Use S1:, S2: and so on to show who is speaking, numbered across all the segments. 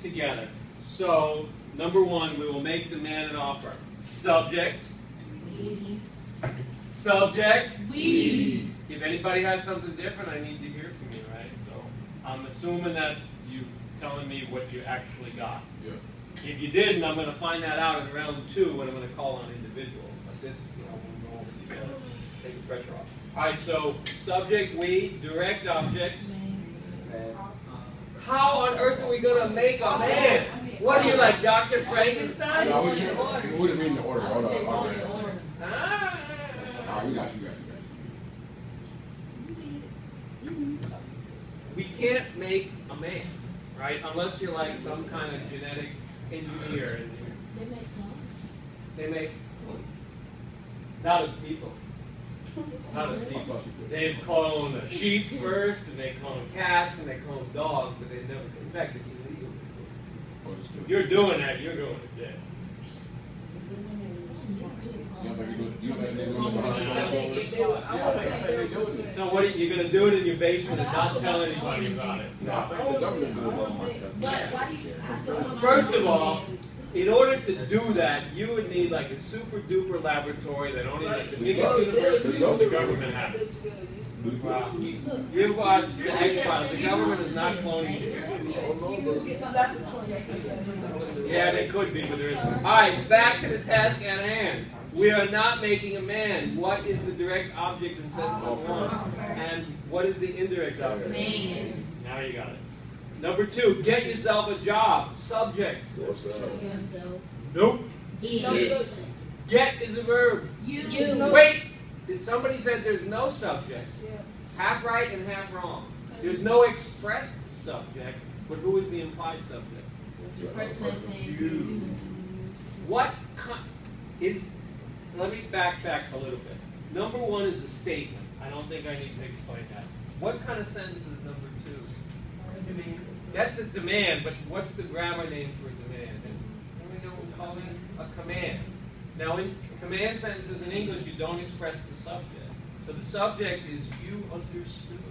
S1: together. So, number one, we will make the man an offer. Subject.
S2: We.
S1: Subject.
S2: We.
S1: If anybody has something different, I need to hear from you, right? So, I'm assuming that you're telling me what you actually got.
S3: Yeah.
S1: If you didn't, I'm going to find that out in round 2 when I'm going to call on individual. But this, we'll go over together. Take the pressure off. All right, so subject, we, direct object. How on earth are we going to make a man? What are you, like Dr. Frankenstein?
S3: No, we wouldn't mean the order. Hold on.
S1: Ah.
S3: All right, we got you.
S1: We can't make a man, right? Unless you're like some kind of genetic engineer.
S2: They make clones.
S1: They make not of people. Not of people. They clone sheep first, and they clone cats, and they clone dogs, but they never. In fact, it's illegal. You're doing that. You're going to jail. So what are you going to do it in your basement and not tell anybody about it?
S3: No, I think the government does it all myself.
S1: First of all, in order to do that, you would need like a super duper laboratory that only like the biggest universities in the government has. Wow. You watch the X-Files. The government is not cloning you. Yeah, they could be, but there isn't. All right, back to the task at hand. We are not making a man. What is the direct object in sentence 1? And what is the indirect object?
S2: Man.
S1: Now you got it. Number 2, get yourself a job. Subject. Nope. Get is a verb. Wait, did somebody say there's no subject? Half right and half wrong. There's no expressed subject, but who is the implied subject?
S2: You.
S1: What is? Let me backtrack a little bit. Number 1 is a statement. I don't think I need to explain that. What kind of sentence is number 2? That's a demand, but what's the grammar name for demand? We know we call it a command. Now, in command sentences in English, you don't express the subject. So the subject is you understood.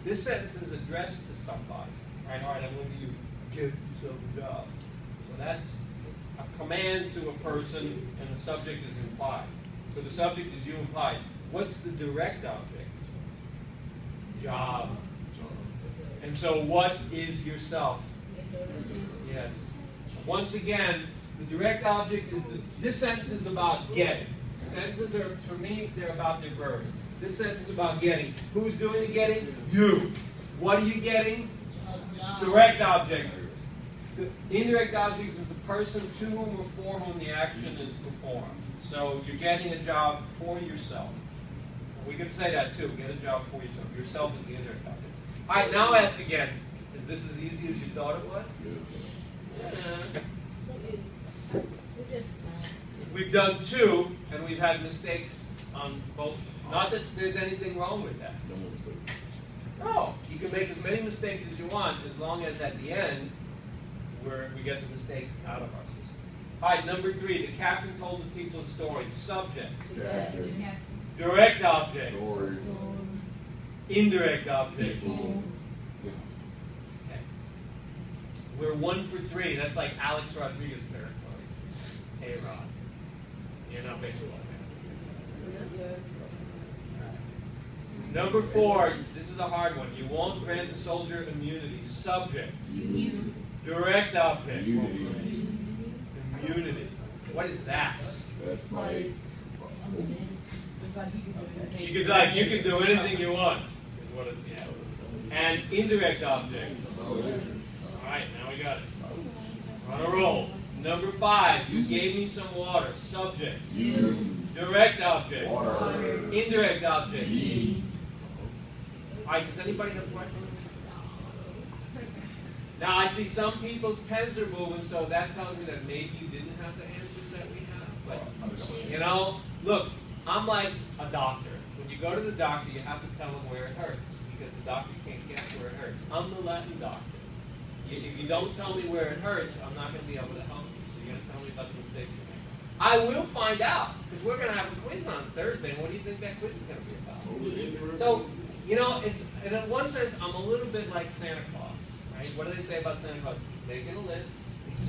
S1: This sentence is addressed to somebody. Right? All right, I'm going to you. Get yourself a job. So that's a command to a person, and the subject is implied. So the subject is you implied. What's the direct object? Job. And so what is yourself? Yes. Once again, the direct object is this sentence is about getting. Sentences are, for me, they're about their verbs. This sentence is about getting. Who's doing the getting? You. What are you getting? Direct object. The indirect object is the person to whom or for whom the action is performed. So you're getting a job for yourself. We could say that too. Get a job for yourself. Yourself is the indirect object. All right, now ask again. Is this as easy as you thought it was? Yeah. We've done 2, and we've had mistakes on both. Not that there's anything wrong with that. No, you can make as many mistakes as you want, as long as at the end, we get the mistakes out of our system. All right, number 3, the captain told the people a story. Subject. Direct object. Indirect object. Okay. We're 1 for 3. That's like Alex Rodriguez territory. Hey, Rod. You're not baseball fans. Number 4. This is a hard one. You won't grant the soldier immunity. Subject. Direct object. Immunity. What is that?
S3: That's like.
S1: You can do anything you want. Is what it's, yeah. And indirect object. All right, now we got it. We're on a roll. Number 5. You gave me some water. Subject. Direct object.
S3: Water.
S1: Indirect object. All right, does anybody have questions? Now I see some people's pens are moving, so that tells me that maybe you didn't have the answers that we have. But look, I'm like a doctor. When you go to the doctor, you have to tell them where it hurts, because the doctor can't guess where it hurts. I'm the Latin doctor. If you don't tell me where it hurts, I'm not going to be able to help you. So you're going to tell me about the mistakes you make. I will find out, because we're going to have a quiz on Thursday. And what do you think that quiz is going to be about? So, it's in one sense, I'm a little bit like Santa Claus. Right? Right? What do they say about Santa Claus? Making a list,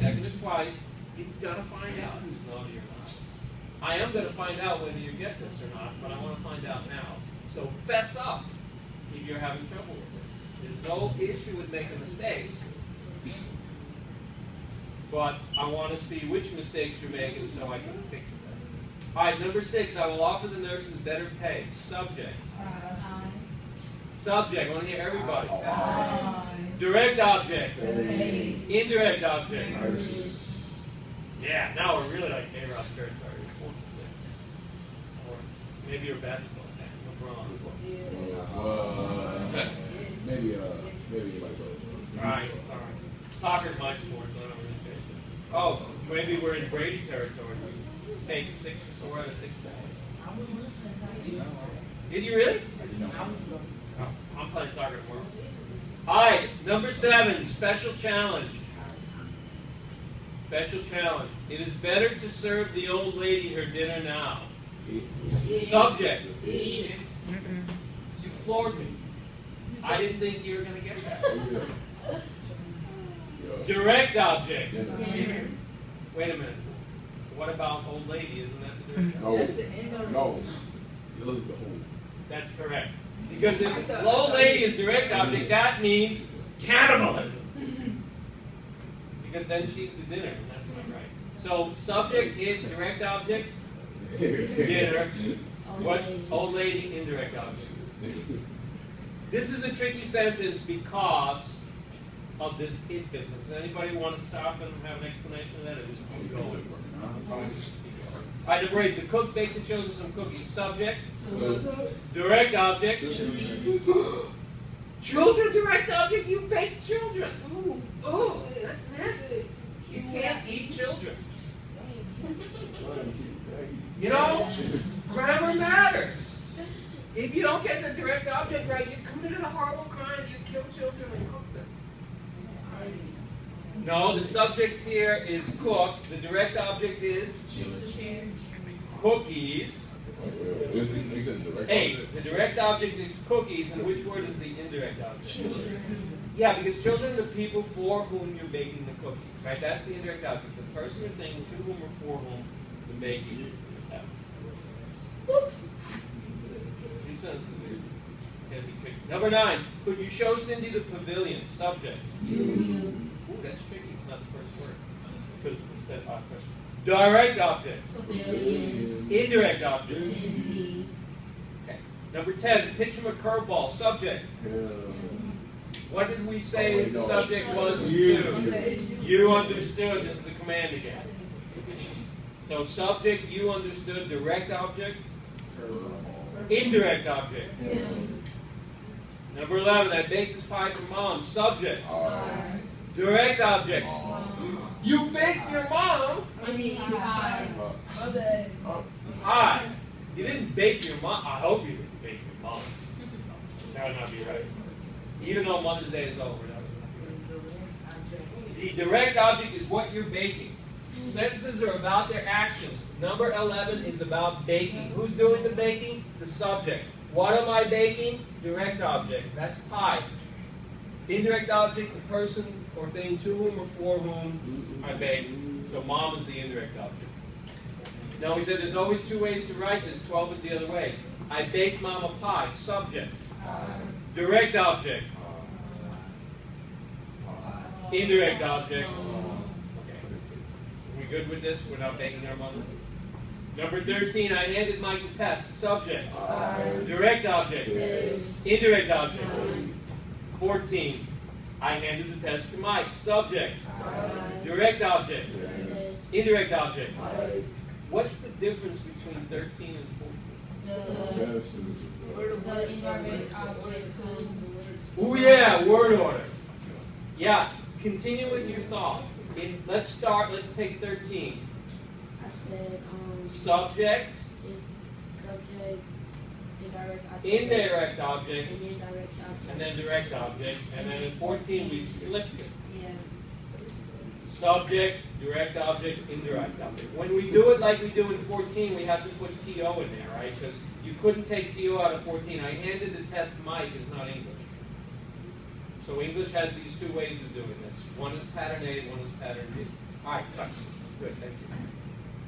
S1: checking it twice. He's gonna find out who's naughty or nice. I am gonna find out whether you get this or not, but I want to find out now. So fess up if you're having trouble with this. There's no issue with making mistakes, but I want to see which mistakes you're making so I can fix them. All right, number 6, I will offer the nurses better pay. Subject. Subject, I want to hear everybody. Direct object. Indirect object. Yeah, now we're really like K-Rock territory. 4 to 6. Or maybe you're a basketball fan. LeBron.
S3: Maybe like
S1: Right, sorry. Soccer's my sport, so I don't really pay. Oh, maybe we're in Brady territory. We take 4 out of 6 balls. Did you really? Oh, I'm playing soccer tomorrow. All right, number 7, special challenge. Special challenge. It is better to serve the old lady her dinner now. Subject. You floored me. I didn't think you were going to get that. Direct object. Wait a minute. What about old lady? Isn't that the direct object?
S3: No.
S1: That's correct. Because if old lady is direct object, that means cannibalism. Because then she's the dinner, and that's not right. So subject is direct object, dinner. What? Old lady, indirect object. This is a tricky sentence because of this it business. Does anybody want to stop and have an explanation of that, or just keep going? All right, number 8, the cook baked the children some cookies. Subject, direct object. Children, direct object, you bake children. Ooh, that's nasty. You can't eat children. You know, grammar matters. If you don't get the direct object right, you committed a horrible crime. You killed children and cooked them. No, the subject here is cook. The direct object is cookies. Hey, the direct object is cookies, and which word is the indirect object? Yeah, because children are the people for whom you're baking the cookies, right? That's the indirect object. The person or thing to whom or for whom you're baking. These sentences can be quick. Number 9, could you show Cindy the pavilion? Subject. Ooh, that's tricky. It's not the first word. Because it's a set question. Direct object. Indirect object. Okay. Number 10, pitch him a curveball. Subject. What did we say the subject was? You understood. This is the command again. So subject, you understood. Direct object. Indirect object. Number 11, I baked this pie for Mom. Subject. Direct object. You baked your mom. Hi. You didn't bake your mom. I hope you didn't bake your mom. That would not be right. Even though Mother's Day is over. The direct object is what you're baking. Sentences are about their actions. Number 11 is about baking. Who's doing the baking? The subject. What am I baking? Direct object. That's pie. Indirect object, the person or thing to whom or for whom I baked. So Mom is the indirect object. Now we said there's always 2 ways to write this. 12 is the other way. I baked Mom a pie. Subject. Direct object. Indirect object. Okay. Are we good with this? We're not baking our mothers? Number 13, I handed Mike the test. Subject. Direct object. Indirect object. 14, I handed the test to Mike. Subject. Direct object. Indirect object. What's the difference between 13 and 14?
S2: The indirect object.
S1: Oh yeah, word order. Yeah, continue with your thought. Let's take 13.
S2: I said,
S1: subject,
S2: is subject, indirect object,
S1: indirect object,
S2: and indirect object,
S1: and then direct object, and then in 14 we flipped it.
S2: Yeah.
S1: Subject, direct object, indirect object. When we do it like we do in 14, we have to put TO in there, right? Because you couldn't take TO out of 14. I handed the test Mike is not English. So English has these two ways of doing this. One is pattern A, one is pattern B. All right, cut.